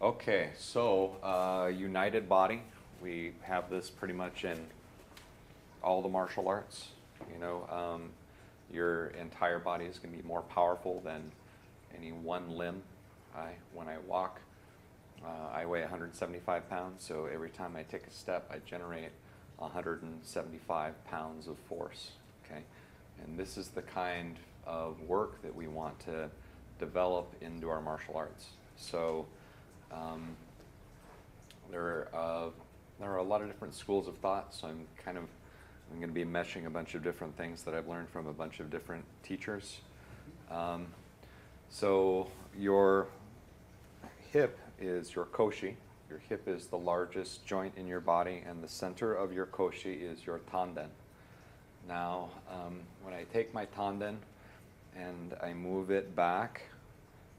Okay, so united body. We have this pretty much in all the martial arts. Your entire body is going to be more powerful than any one limb. When I walk, I weigh 175 pounds, so every time I take a step, I generate 175 pounds of force. Okay, and this is the kind of work that we want to develop into our martial arts. So there are a lot of different schools of thought. So I'm going to be meshing a bunch of different things that I've learned from a bunch of different teachers. So your hip is your koshi. Your hip is the largest joint in your body, and the center of your koshi is your tanden. Now, when I take my tanden and I move it back,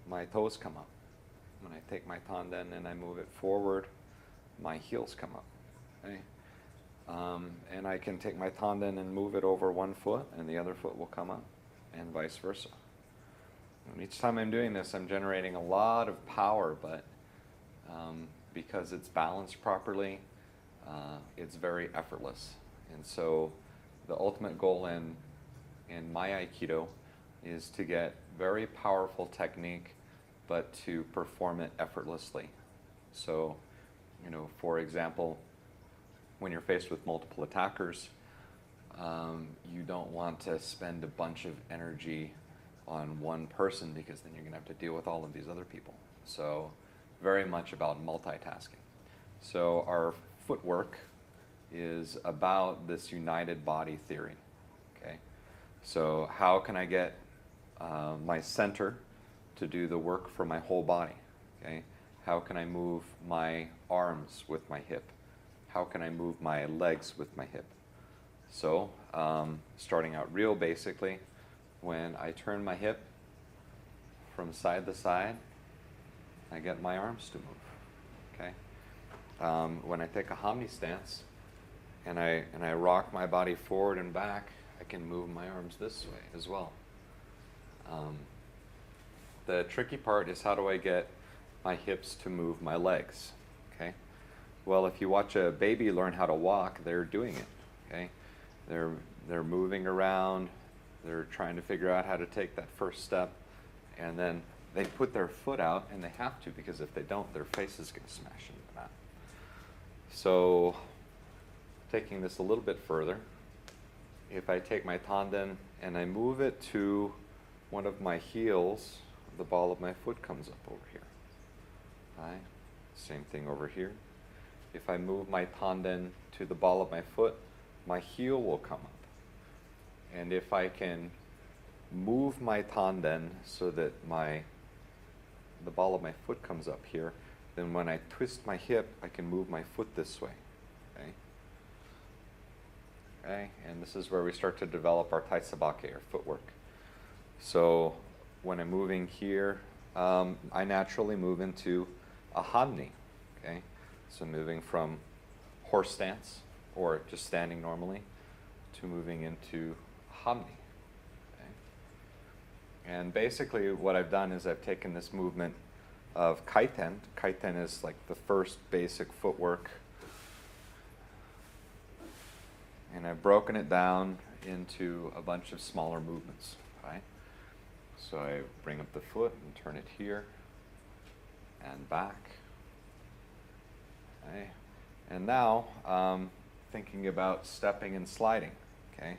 my toes come up. When I take my tanden and I move it forward, my heels come up. Okay? And I can take my tanden and move it over one foot, and the other foot will come up, and vice versa. And each time I'm doing this, I'm generating a lot of power, but because it's balanced properly, it's very effortless. And so the ultimate goal in my Aikido is to get very powerful technique, but to perform it effortlessly. So, for example, when you're faced with multiple attackers, you don't want to spend a bunch of energy on one person, because then you're going to have to deal with all of these other people. So very much about multitasking. So our footwork is about this united body theory. Okay, so how can I get my center to do the work for my whole body? Okay, how can I move my arms with my hip? How can I move my legs with my hip? So starting out real basically, when I turn my hip from side to side, I get my arms to move. Okay. When I take a Hamni stance and I rock my body forward and back, I can move my arms this way as well. The tricky part is, how do I get my hips to move my legs? Okay. Well, if you watch a baby learn how to walk, they're doing it. Okay. They're moving around. They're trying to figure out how to take that first step, and then they put their foot out, and they have to, because if they don't, their face is going to smash into the mat. So taking this a little bit further, if I take my tanden and I move it to one of my heels, the ball of my foot comes up over here. Right? Same thing over here. If I move my tanden to the ball of my foot, my heel will come up. And if I can move my tanden so that the ball of my foot comes up here, then when I twist my hip, I can move my foot this way. Okay? Okay? And this is where we start to develop our Tai Sabaki, our footwork. So when I'm moving here, I naturally move into a Hamni. Okay? So moving from horse stance, or just standing normally, to moving into Hamni. And basically what I've done is I've taken this movement of kaiten. Kaiten is like the first basic footwork. And I've broken it down into a bunch of smaller movements. Right? So I bring up the foot and turn it here and back. Okay? And now thinking about stepping and sliding. Okay?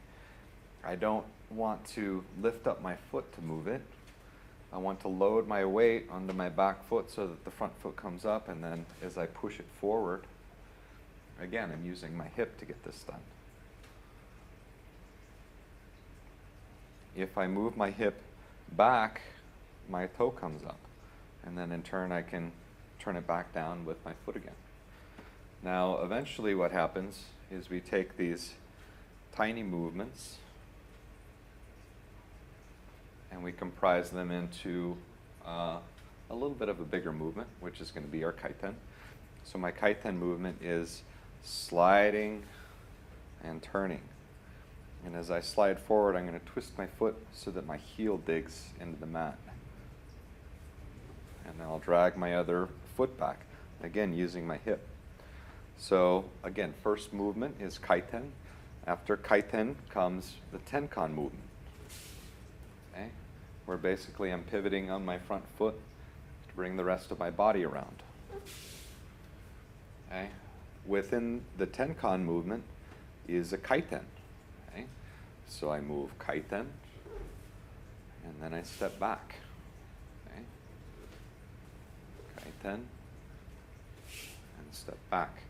I don't want to lift up my foot to move it. I want to load my weight onto my back foot so that the front foot comes up, and then as I push it forward, again, I'm using my hip to get this done. If I move my hip back, my toe comes up, and then in turn I can turn it back down with my foot again. Now eventually what happens is we take these tiny movements and we comprise them into a little bit of a bigger movement, which is going to be our kaiten. So my kaiten movement is sliding and turning. And as I slide forward, I'm going to twist my foot so that my heel digs into the mat. and then I'll drag my other foot back, again using my hip. So again, first movement is kaiten. After kaiten comes the tenkan movement. Okay? Where basically I'm pivoting on my front foot to bring the rest of my body around. Okay? Within the tenkan movement is a kaiten. Okay? So I move kaiten, and then I step back. Okay? Kaiten, and step back.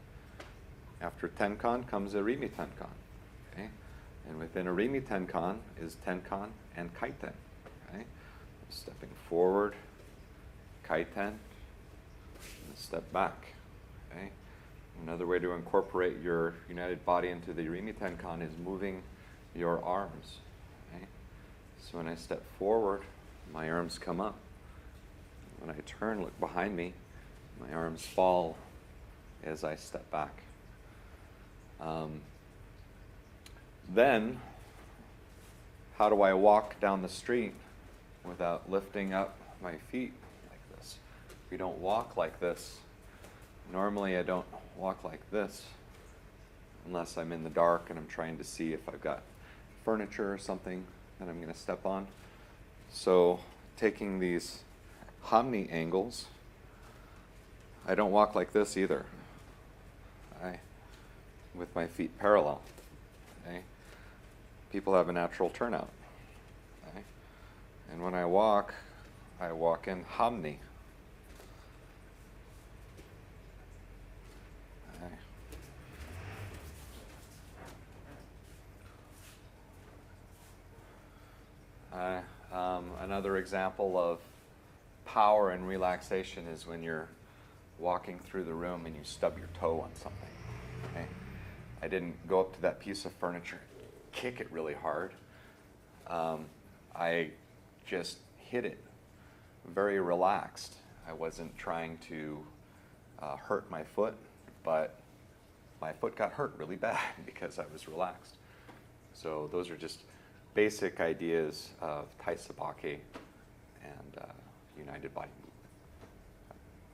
After tenkan comes Arimi tenkan. Okay? And within Arimi tenkan is tenkan and kaiten. Okay? Stepping forward, kaiten, and step back. Okay? Another way to incorporate your united body into the Arimi tenkan is moving your arms. Okay? So when I step forward, my arms come up. When I turn, look behind me, my arms fall as I step back. Then, how do I walk down the street without lifting up my feet like this? If you don't walk like this, normally I don't walk like this unless I'm in the dark and I'm trying to see if I've got furniture or something that I'm going to step on. So taking these hamni angles, I don't walk like this either. With my feet parallel. Okay? People have a natural turnout. Okay? And when I walk in hamni. Okay? Another example of power and relaxation is when you're walking through the room and you stub your toe on something. Okay? I didn't go up to that piece of furniture and kick it really hard. I just hit it very relaxed. I wasn't trying to hurt my foot, but my foot got hurt really bad because I was relaxed. So those are just basic ideas of Tai Sabaki and united body movement.